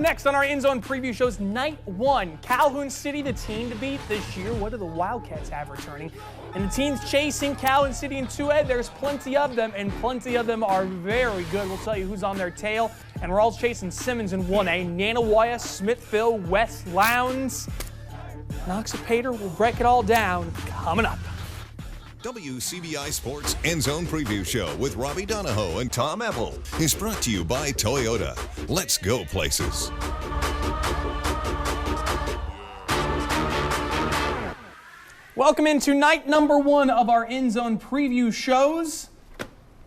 Next on our EndZone preview shows, night one, Calhoun City, the team to beat this year. What do the Wildcats have returning? And the teams chasing Calhoun City in 2A, there's plenty of them, and plenty of them are very good. We'll tell you who's on their tail. And we're all chasing Simmons in 1A, Nanawaya, Smithville, West Lowndes, Noxapater. We'll break it all down coming up. WCBI Sports EndZone Preview Show with Robby Donoho and Tom Ebel is brought to you by Toyota. Let's go places. Welcome into night number one of our EndZone Preview shows.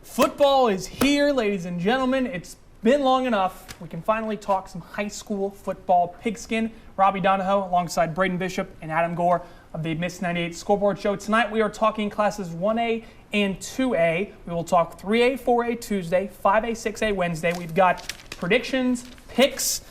Football is here, ladies and gentlemen. It's been long enough. We can finally talk some high school football pigskin. Robby Donoho alongside Braden Bishop and Adam Gore of the Miss 98 Scoreboard Show. Tonight we are talking classes 1A and 2A. We will talk 3A, 4A Tuesday, 5A, 6A Wednesday. We've got predictions, picks.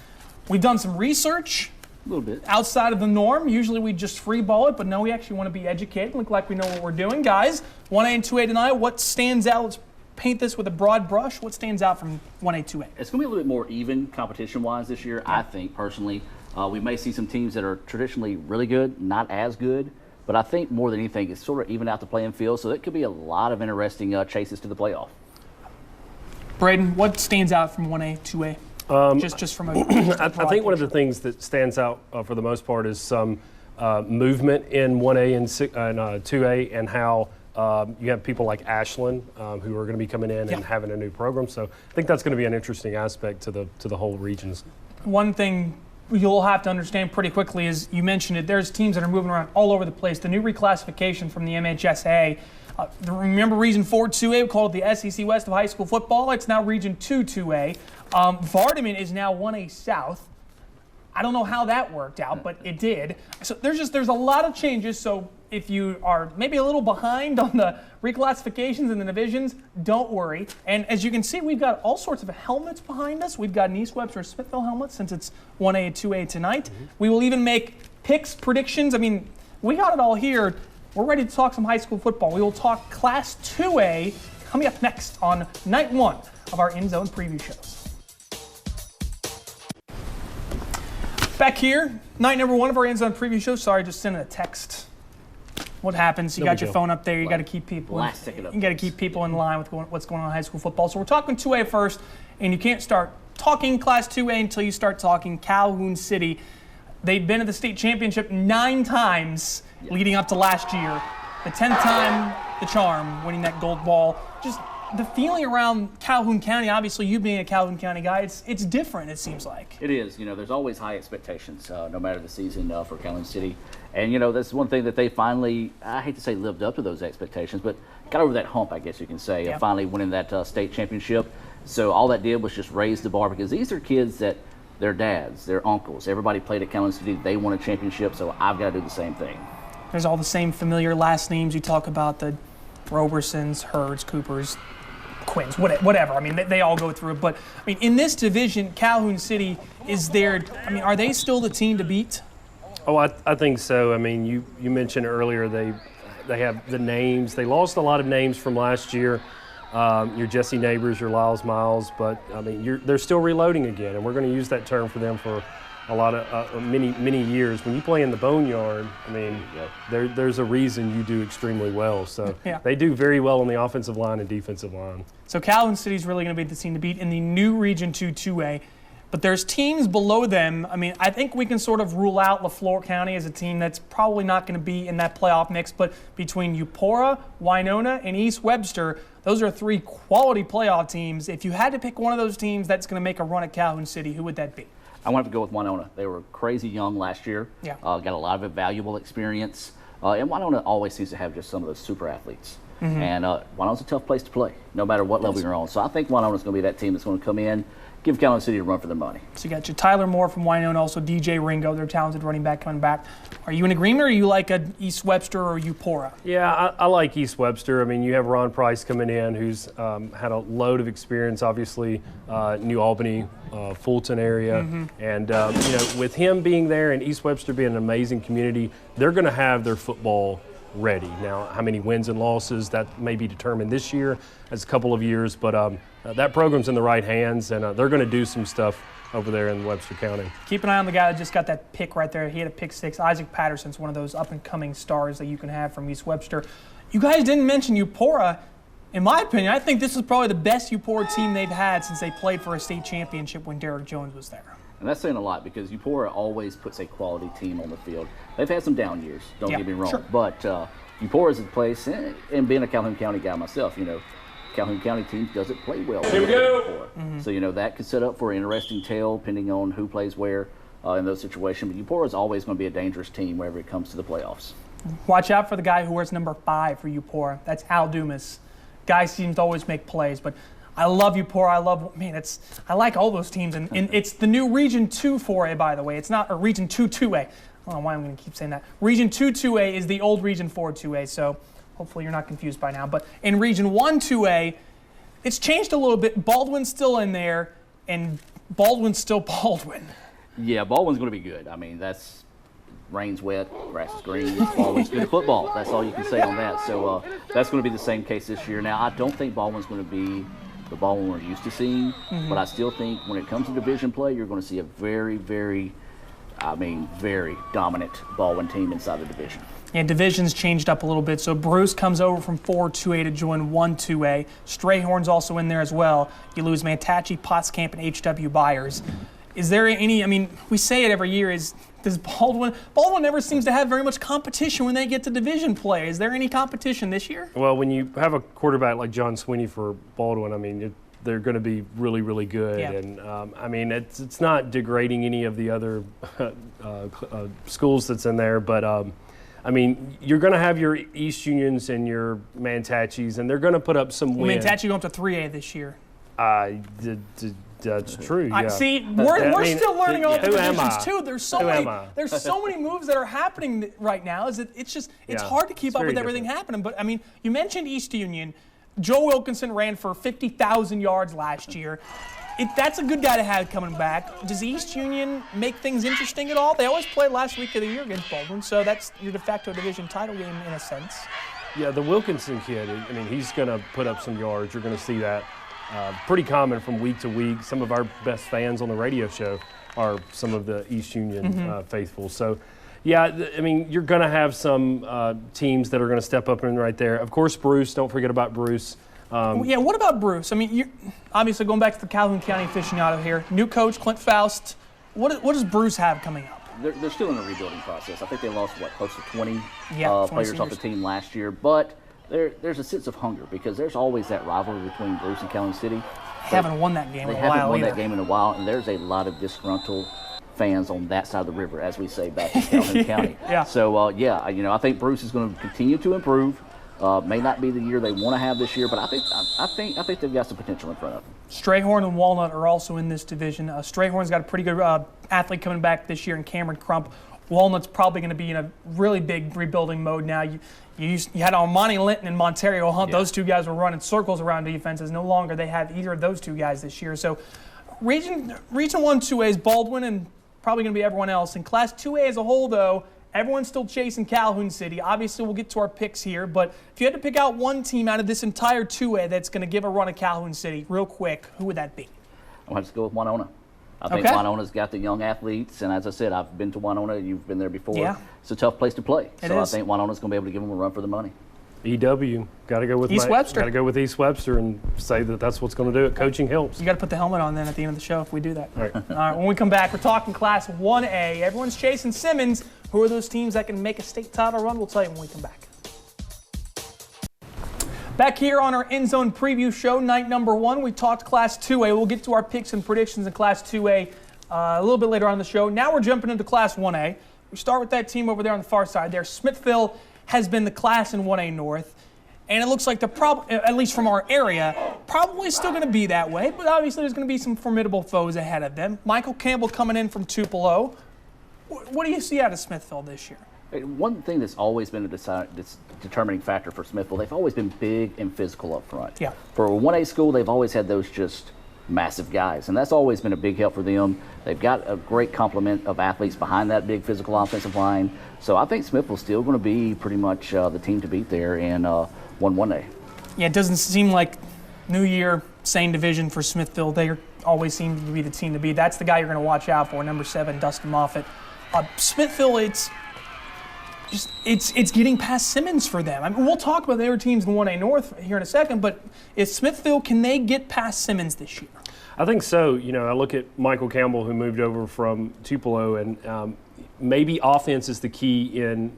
We've done some research. A little bit. Outside of the norm. Usually we just free ball it, but no, we actually want to be educated, look like we know what we're doing. Guys, 1A and 2A tonight, what stands out? Let's paint this with a broad brush. What stands out from 1A, 2A? It's going to be a little bit more even competition-wise this year, I think, personally. We may see some teams that are traditionally really good, not as good, but I think more than anything, it's sort of even out the playing field, so it could be a lot of interesting chases to the playoff. Braden, what stands out from 1A, 2A? Just from a I think one of the things that stands out for the most part is some movement in 1A and 2A, and how you have people like Ashland who are going to be coming in and having a new program. So I think that's going to be an interesting aspect to the whole regions. One thing you'll have to understand pretty quickly is, you mentioned it, there's teams that are moving around all over the place. The new reclassification from the MHSA, remember Region 4 2A, we called it the SEC West of high school football. It's now Region 2 2A. Vardaman is now 1A South. I don't know how that worked out, but it did. So there's a lot of changes. So if you are maybe a little behind on the reclassifications and the divisions, don't worry. And as you can see, we've got all sorts of helmets behind us. We've got an East Webster Smithville helmet since it's 1A and 2A tonight. We will even make picks, predictions. I mean, we got it all here. We're ready to talk some high school football. We will talk Class 2A coming up next on night one of our EndZone preview shows. Back here, night number one of our EndZone preview show. Sorry, just sending a text. What happens? You got your phone up there. You got to keep people. You got to keep people in line with what's going on in high school football. So we're talking 2A first, and you can't start talking Class 2A until you start talking Calhoun City. They've been at the state championship 9 times leading up to last year. The 10th time, the charm, winning that gold ball. Just the feeling around Calhoun County, obviously you being a Calhoun County guy, it's different, it seems like. It is. You know, there's always high expectations, no matter the season for Calhoun City. And, you know, that's one thing that they finally, I hate to say lived up to those expectations, but got over that hump, I guess you can say, of finally winning that state championship. So all that did was just raise the bar, because these are kids that their dads, their uncles, everybody played at Calhoun City. They won a championship, so I've got to do the same thing. There's all the same familiar last names. You talk about the Robersons, Herds, Coopers, Quinns, whatever. I mean, they all go through it. But, I mean, in this division, Calhoun City is there. I mean, are they still the team to beat? Oh, I think so. I mean, you mentioned earlier they have the names. They lost a lot of names from last year. Your Jesse Neighbors, your Lyles Miles, but, I mean, they're still reloading again, and we're going to use that term for them for a lot of many years. When you play in the Boneyard, I mean, there's a reason you do extremely well. So they do very well on the offensive line and defensive line. So Calhoun City's really going to be the team to beat in the new Region 2 2A. But there's teams below them. I mean, I think we can sort of rule out LaFleur County as a team that's probably not going to be in that playoff mix. But between Eupora, Winona, and East Webster, those are 3 quality playoff teams. If you had to pick one of those teams that's going to make a run at Calhoun City, who would that be? I wanted to go with Winona. They were crazy young last year. Got a lot of valuable experience. And Winona always seems to have just some of those super athletes. And Winona's a tough place to play, no matter what level you're on. So I think Winona's going to be that team that's going to come in give Calumet City a run for their money. So you got your Tyler Moore from Winona, also DJ Ringo, their talented running back coming back. Are you in agreement, or are you like a East Webster or Eupora? Yeah, I like East Webster. I mean, you have Ron Price coming in, who's had a load of experience, obviously, New Albany, Fulton area. And, with him being there and East Webster being an amazing community, they're going to have their football ready. Now, how many wins and losses, that may be determined this year, as a couple of years, but that program's in the right hands, and they're going to do some stuff over there in Webster County. Keep an eye on the guy that just got that pick right there. He had a pick 6. Isaac Patterson's one of those up-and-coming stars that you can have from East Webster. You guys didn't mention Eupora. In my opinion, I think this is probably the best Eupora team they've had since they played for a state championship when Derek Jones was there. And that's saying a lot, because Eupora always puts a quality team on the field. They've had some down years, don't get me wrong. Sure. But Eupora's a place, and being a Calhoun County guy myself, Calhoun County team doesn't play well. Here we go. So, that could set up for an interesting tale depending on who plays where in those situations. But Eupora is always going to be a dangerous team whenever it comes to the playoffs. Watch out for the guy who wears number 5 for Eupora. That's Al Dumas. Guy seems to always make plays, but I love Eupora. I like all those teams. And it's the new Region 2 4A, by the way. It's not a Region 2 2A. I don't know why I'm going to keep saying that. Region 2 2A is the old Region 4 2A, so hopefully you're not confused by now. But in Region 1 2A, it's changed a little bit. Baldwin's still in there, and Baldwin's still Baldwin. Yeah, Baldwin's going to be good. I mean, that's rain's wet, grass is green, Baldwin's good at football. That's all you can say on that. So that's going to be the same case this year. Now, I don't think Baldwin's going to be the Baldwin we're used to seeing, but I still think when it comes to division play, you're going to see a very, very dominant Baldwin team inside the division. Yeah, divisions changed up a little bit. So Bruce comes over from 4-2A to join 1-2A. Strayhorn's also in there as well. You lose Mantachi, Pottscamp, and H.W. Byers. Is there any, we say it every year, does Baldwin never seems to have very much competition when they get to division play. Is there any competition this year? Well, when you have a quarterback like John Sweeney for Baldwin, they're going to be really, really good. Yeah. And, it's not degrading any of the other schools that's in there, but you're going to have your East Unions and your Mantachis, and they're going to put up some wins. Mantachi going up to 3A this year. That's true. Yeah. We're still learning all the divisions too. There's so many moves that are happening right now. It's hard to keep up with everything happening. But you mentioned East Union. Joe Wilkinson ran for 50,000 yards last year. That's a good guy to have coming back. Does East Union make things interesting at all? They always play last week of the year against Baldwin, so that's your de facto division title game in a sense. Yeah, the Wilkinson kid, he's going to put up some yards. You're going to see that. Pretty common from week to week. Some of our best fans on the radio show are some of the East Union faithful. So, yeah, you're going to have some teams that are going to step up in right there. Of course, Bruce. Don't forget about Bruce. What about Bruce? You're obviously going back to the Calhoun County aficionado here. New coach, Clint Faust. What does Bruce have coming up? They're still in a rebuilding process. I think they lost, close to 20 20 players off the team last year. But there's a sense of hunger because there's always that rivalry between Bruce and Calhoun City. They haven't won that game in a while. They haven't won that game in a while, and there's a lot of disgruntled fans on that side of the river, as we say back in Calhoun County. Yeah. So, I think Bruce is going to continue to improve. May not be the year they want to have this year, but I think they've got some potential in front of them. Strayhorn and Walnut are also in this division. Strayhorn's got a pretty good athlete coming back this year in Cameron Crump. Walnut's probably going to be in a really big rebuilding mode now. You had Almani Linton and Monterio Hunt. Yeah. Those two guys were running circles around defenses. No longer they have either of those two guys this year. So Region 1 2A is Baldwin and probably going to be everyone else. In Class 2A as a whole, though, everyone's still chasing Calhoun City. Obviously, we'll get to our picks here, but if you had to pick out one team out of this entire 2A that's going to give a run at Calhoun City real quick, who would that be? I'm going to go with Winona. I think Winona's got the young athletes, and as I said, I've been to Winona. You've been there before. Yeah. It's a tough place to play. It so is. I think Winona's going to be able to give them a run for the money. EW. Got to go with East Webster. Got to go with East Webster and say that that's what's going to do it. Coaching helps. You got to put the helmet on then at the end of the show if we do that. All right. When we come back, we're talking Class 1A. Everyone's chasing Simmons. Who are those teams that can make a state title run? We'll tell you when we come back. Back here on our EndZone preview show, night number 1, we talked Class 2A. We'll get to our picks and predictions in Class 2A a little bit later on in the show. Now we're jumping into Class 1A. We start with that team over there on the far side there. Smithville has been the class in 1A North. And it looks like the problem, at least from our area, probably still going to be that way. But obviously there's going to be some formidable foes ahead of them. Michael Campbell coming in from Tupelo. What do you see out of Smithville this year? One thing that's always been a determining factor for Smithville, they've always been big and physical up front. Yeah. For a 1A school, they've always had those just massive guys, and that's always been a big help for them. They've got a great complement of athletes behind that big physical offensive line. So I think Smithville's still going to be pretty much the team to beat there in 1A. Yeah, it doesn't seem like New Year, same division for Smithville. They always seem to be the team to beat. That's the guy you're going to watch out for, number 7, Dustin Moffitt. Smithville, it's getting past Simmons for them. I mean, we'll talk about the other teams in 1A North here in a second, but is Smithville, can they get past Simmons this year? I think so. I look at Michael Campbell, who moved over from Tupelo, and maybe offense is the key in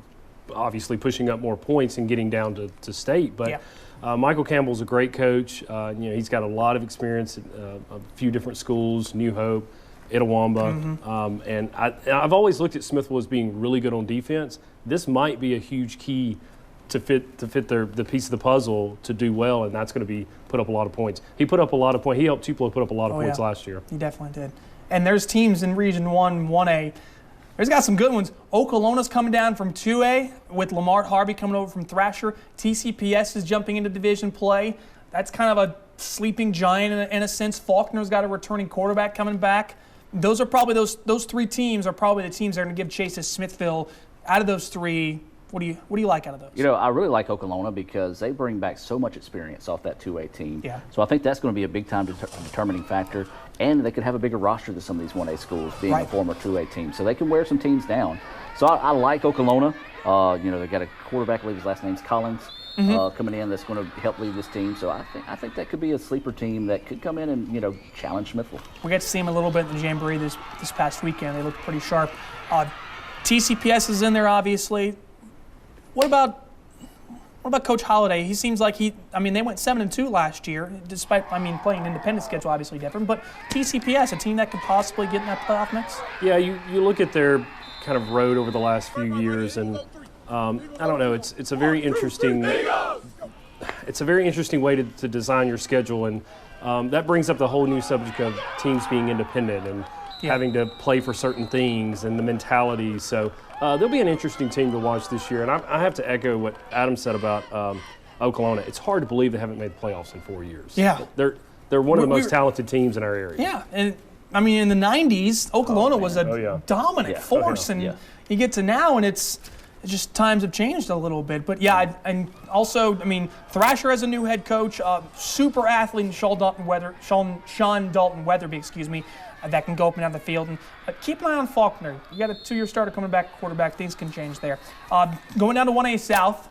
obviously pushing up more points and getting down to state. But Michael Campbell's a great coach. He's got a lot of experience at a few different schools, New Hope, Itawamba. And I've always looked at Smithville as being really good on defense. This might be a huge key to fit the piece of the puzzle to do well, and that's going to be put up a lot of points. He put up a lot of points. He helped Tupelo put up a lot of points last year. He definitely did. And there's teams in Region 1, 1A. There's got some good ones. Oklahoma's coming down from 2A with Lamar Harvey coming over from Thrasher. TCPS is jumping into division play. That's kind of a sleeping giant in a sense. Faulkner's got a returning quarterback coming back. Those are probably those 3 teams are probably the teams that are going to give chase to Smithville. Out of those 3, what do you like out of those? I really like Oklahoma because they bring back so much experience off that 2A team. Yeah. So I think that's going to be a big-time determining factor, and they could have a bigger roster than some of these 1A schools, being a former 2A team. So they can wear some teams down. So I like Oklahoma. They've got a quarterback, I believe his last name's Collins, coming in that's going to help lead this team. So I think that could be a sleeper team that could come in and challenge Smithville. We got to see them a little bit in the Jamboree this past weekend. They looked pretty sharp. TCPS is in there, obviously. What about Coach Holliday? He seems like they went 7-2 last year, despite, playing an independent schedule, obviously different. But TCPS, a team that could possibly get in that playoff mix? Yeah, you look at their kind of road over the last few years, and I don't know. It's a very interesting. It's a very interesting way to design your schedule, and that brings up the whole new subject of teams being independent and having to play for certain things and the mentality. So they'll be an interesting team to watch this year. And I have to echo what Adam said about Oklahoma. It's hard to believe they haven't made the playoffs in 4 years. Yeah. They're one of the most talented teams in our area. Yeah. And in the 90s, Oklahoma was a dominant force. And you get to now, and it's just times have changed a little bit. But and also, Thrasher has a new head coach, super athlete, Sean Dalton Weatherby, that can go up and down the field. And keep an eye on Faulkner. You got a 2-year starter coming back, quarterback. Things can change there. Going down to 1A South,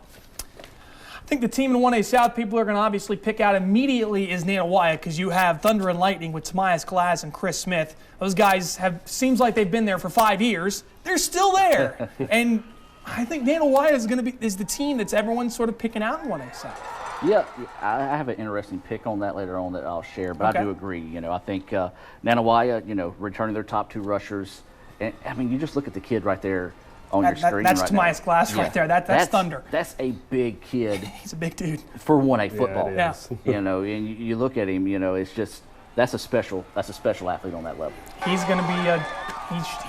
I think the team in 1A South people are going to obviously pick out immediately is Nanawaya, because you have Thunder and Lightning with Tomias Glass and Chris Smith. Those guys seems like they've been there for 5 years. They're still there. And I think Nanawaya is the team that's everyone's sort of picking out in 1A South. Yeah, I have an interesting pick on that later on that I'll share, but I do agree. I think Nanawaya, returning their top 2 rushers. And, you just look at the kid right there on your screen. That's Tomias Glass right there. That's Thunder. That's a big kid. He's a big dude. For 1A football. Yeah. And you look at him, it's just that's a special athlete on that level. He's going to be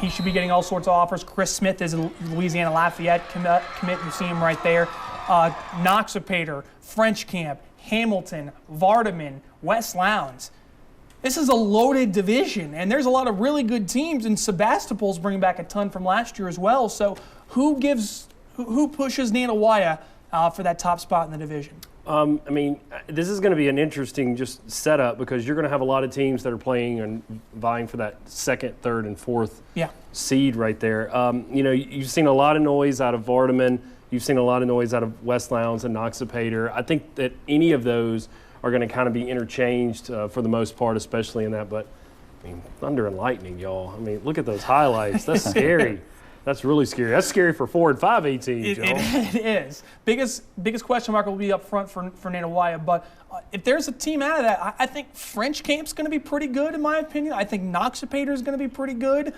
he should be getting all sorts of offers. Chris Smith is a Louisiana Lafayette commit. You see him right there. Noxapater, French Camp, Hamilton, Vardaman, West Lowndes. This is a loaded division, and there's a lot of really good teams, and Sebastopol's bringing back a ton from last year as well. So who pushes Nanawaya for that top spot in the division? This is going to be an interesting just setup, because you're going to have a lot of teams that are playing and vying for that 2nd, 3rd, and 4th seed right there. You've seen a lot of noise out of Vardaman. You've seen a lot of noise out of West Lowndes and Noxapater. I think that any of those are going to kind of be interchanged for the most part, especially in that. But, Thunder and Lightning, y'all. Look at those highlights. That's scary. That's really scary. That's scary for 4 and 5A teams, y'all. It is. Biggest question mark will be up front for Nanawaya. But if there's a team out of that, I think French Camp's going to be pretty good, in my opinion. I think Noxapater is going to be pretty good.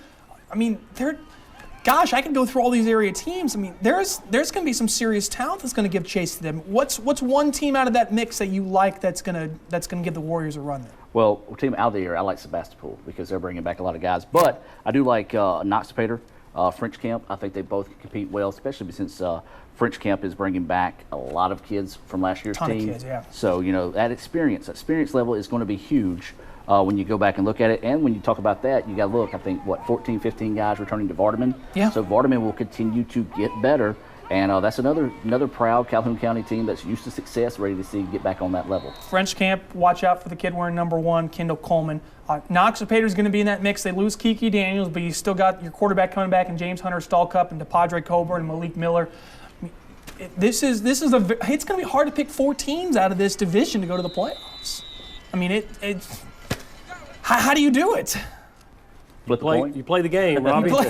gosh, I can go through all these area teams. I mean, there's going to be some serious talent that's going to give chase to them. What's one team out of that mix that you like that's going to give the Warriors a run there? Well, team out of the area, I like Sebastopol because they're bringing back a lot of guys. But I do like Knox-Pater, French Camp. I think they both compete well, especially since French Camp is bringing back a lot of kids from last year's Ton team. of kids, yeah. So, that experience level is going to be huge when you go back and look at it. And when you talk about that, you got to look, I think, 14, 15 guys returning to Vardaman. Yeah. So Vardaman will continue to get better. And that's another proud Calhoun County team that's used to success, ready to see get back on that level. French Camp, watch out for the kid wearing number 1, Kendall Coleman. Knox-Pater is going to be in that mix. They lose Kiki Daniels, but you still got your quarterback coming back in James Hunter Stallcup and DePadre Coburn and Malik Miller. It's going to be hard to pick 4 teams out of this division to go to the playoffs. I mean, how do you do it? You play the game, Robby. Boy,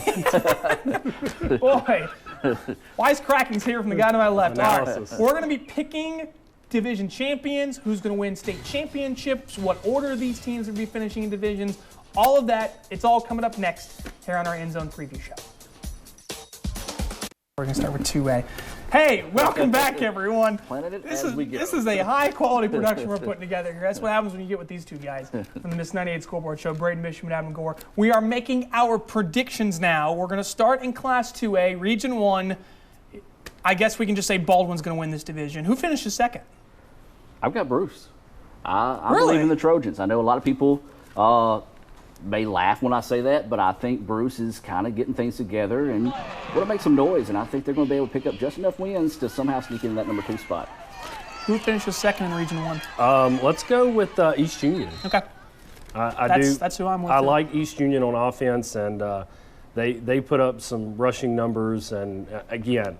wisecracking's here from the guy to my left. All right, Analysis. we're going to be picking division champions, who's going to win state championships, what order these teams will be finishing in divisions, all of that. It's all coming up next here on our EndZone preview show. We're going to start with 2A. Hey, welcome back, everyone. Planning it This as we go. is a high-quality production we're putting together here. That's what happens when you get with these two guys from the Miss 98 Scoreboard Show, Braden Bishop and Adam Gore. We are making our predictions now. We're going to start in Class 2A, Region 1. I guess we can just say Baldwin's going to win this division. Who finishes second? I've got Bruce. I Really? believe in the Trojans. I know a lot of people may laugh when I say that, but I think Bruce is kind of getting things together and going to make some noise, and I think they're going to be able to pick up just enough wins to somehow sneak in that number 2 spot. Who finishes second in Region 1? Let's go with East Union. Okay. That's who I'm with. I too. like East Union on offense, and they put up some rushing numbers. And again,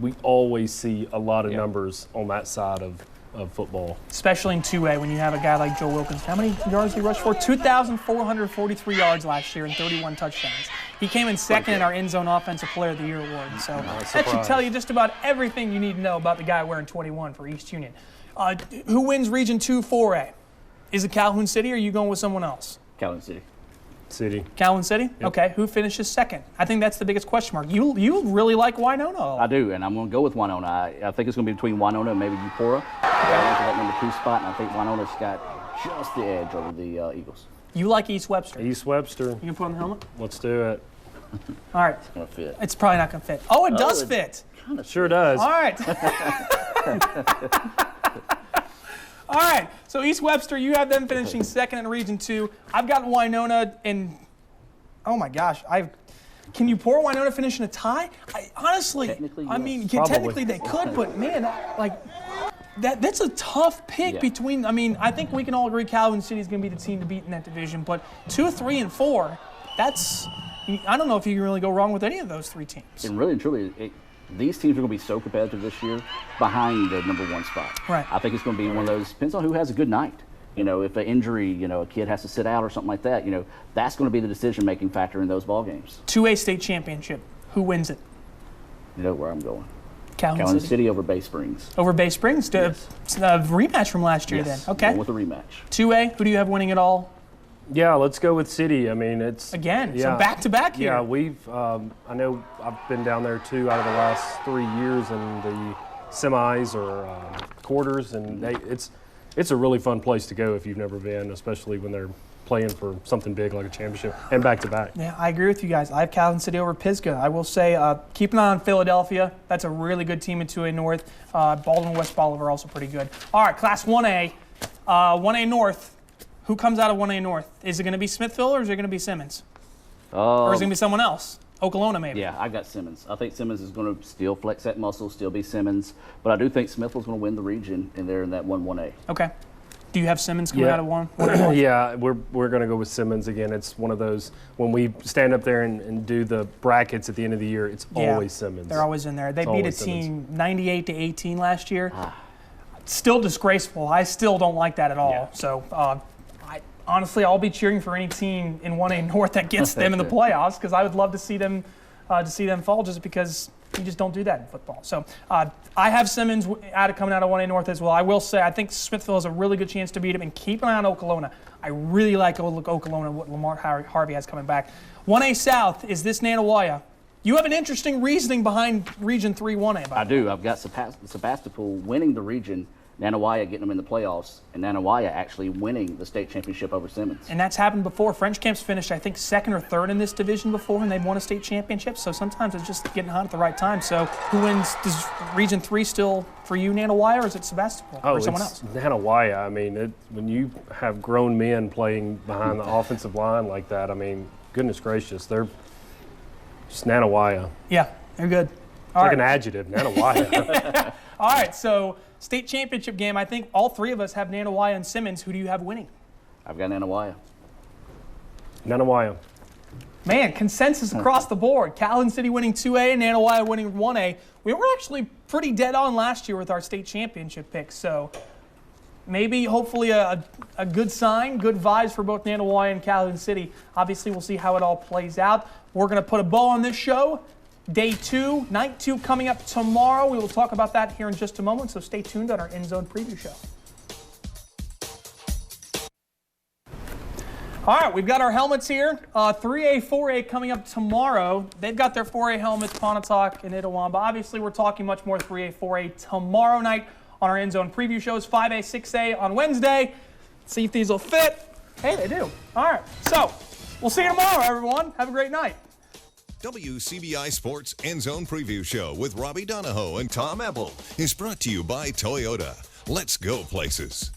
we always see a lot of numbers on that side of football. Especially in 2A when you have a guy like Joe Wilkins. How many yards he rushed for? 2,443 yards last year and 31 touchdowns. He came in second in our EndZone Offensive Player of the Year award. So that should tell you just about everything you need to know about the guy wearing 21 for East Union. Who wins Region 2 4A? Is it Calhoun City or are you going with someone else? Calhoun City. Calhoun City? Yep. Okay. Who finishes second? I think that's the biggest question mark. You really like Winona. I do, and I'm going to go with Winona. I think it's going to be between Winona and maybe Eupora. I went for that number 2 spot, and I think Winona's got just the edge over the Eagles. You like East Webster. East Webster. You can put on the helmet? Let's do it. All right. It's going to fit. It's probably not going to fit. Oh, it does fit. Sure does. All right. All right. So East Webster, you have them finishing second in Region 2. I've got Winona and oh my gosh, can you pour Winona finish in a tie? Honestly, Technically, I yes. mean, Probably. technically they could, but man, that's a tough pick between. I mean, I think we can all agree Calhoun City is going to be the team to beat in that division, but 2, 3, and 4, that's. I don't know if you can really go wrong with any of those 3 teams. And really and truly, these teams are going to be so competitive this year behind the number 1 spot. Right. I think it's going to be one of those, depends on who has a good night. If an injury, a kid has to sit out or something like that, that's going to be the decision-making factor in those ball games. 2A state championship. Who wins it? You know where I'm going. Calhoun City over Bay Springs. Over Bay Springs? Yes. Rematch from last year Yes. then. Okay. Going with a rematch. 2A, who do you have winning it all? Yeah, let's go with City. I mean, it's Again, so back-to-back here. Yeah, I know I've been down there 2 out of the last 3 years in the semis or quarters, and it's a really fun place to go if you've never been, especially when they're playing for something big like a championship and back-to-back. Yeah, I agree with you guys. I have Calhoun City over Pisgah. I will say, keep an eye on Philadelphia. That's a really good team in 2A North. Baldwin West Bolivar also pretty good. All right, Class 1A. 1A North. Who comes out of 1A North? Is it going to be Smithville or is it going to be Simmons? Or is it going to be someone else? Okolona maybe? Yeah, I got Simmons. I think Simmons is going to still flex that muscle, still be Simmons. But I do think Smithville's going to win the region, and they're in that 1-1A. Okay. Do you have Simmons coming out of 1? Yeah, we're going to go with Simmons again. It's one of those, when we stand up there and do the brackets at the end of the year, it's always Simmons. They're always in there. They beat a team 98-18 last year. Ah. Still disgraceful. I still don't like that at all. Yeah. So, honestly, I'll be cheering for any team in 1A North that gets them in the playoffs because I would love to see them fall just because you just don't do that in football. So I have Simmons coming out of 1A North as well. I will say I think Smithville has a really good chance to beat him, and keep an eye on Okolona. I really like Okolona, what Lamar Harvey has coming back. 1A South, is this Nanawaya? You have an interesting reasoning behind Region 3 1A. I do. I've got Sebastopol winning the region, Nanawaya getting them in the playoffs, and Nanawaya actually winning the state championship over Simmons. And that's happened before. French Camp's finished, I think, second or third in this division before, and they've won a state championship. So sometimes it's just getting hot at the right time. So who wins? Does Region 3 still for you, Nanawaya, or is it Sebastopol or someone else? Nanawaya. I mean, when you have grown men playing behind the offensive line like that, I mean, goodness gracious, they're just Nanawaya. Yeah, they're good. Like an adjective, Nanawaya. All right, so state championship game. I think all three of us have Nanawaya and Simmons. Who do you have winning? I've got Nanawaya. Nanawaya. Man, consensus across the board. Calhoun City winning 2A and Nanawaya winning 1A. We were actually pretty dead on last year with our state championship picks, so maybe, hopefully, a good sign, good vibes for both Nanawaya and Calhoun City. Obviously, we'll see how it all plays out. We're going to put a bow on this show. Day 2, night 2 coming up tomorrow. We will talk about that here in just a moment, so stay tuned on our EndZone preview show. All right, we've got our helmets here. 3A, 4A coming up tomorrow. They've got their 4A helmets, Pontotoc and Itawamba. Obviously, we're talking much more 3A, 4A tomorrow night on our EndZone preview shows. 5A, 6A on Wednesday. See if these will fit. Hey, they do. All right, so we'll see you tomorrow, everyone. Have a great night. WCBI Sports EndZone Preview Show with Robby Donoho and Tom Ebel is brought to you by Toyota. Let's go places.